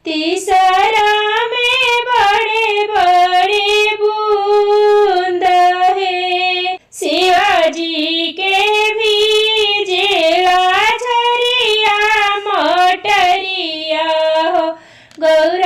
तीसरा में बड़े बड़े बूंद है। शिवाजी के भी जेला झरिया मोटरिया हो। गौरा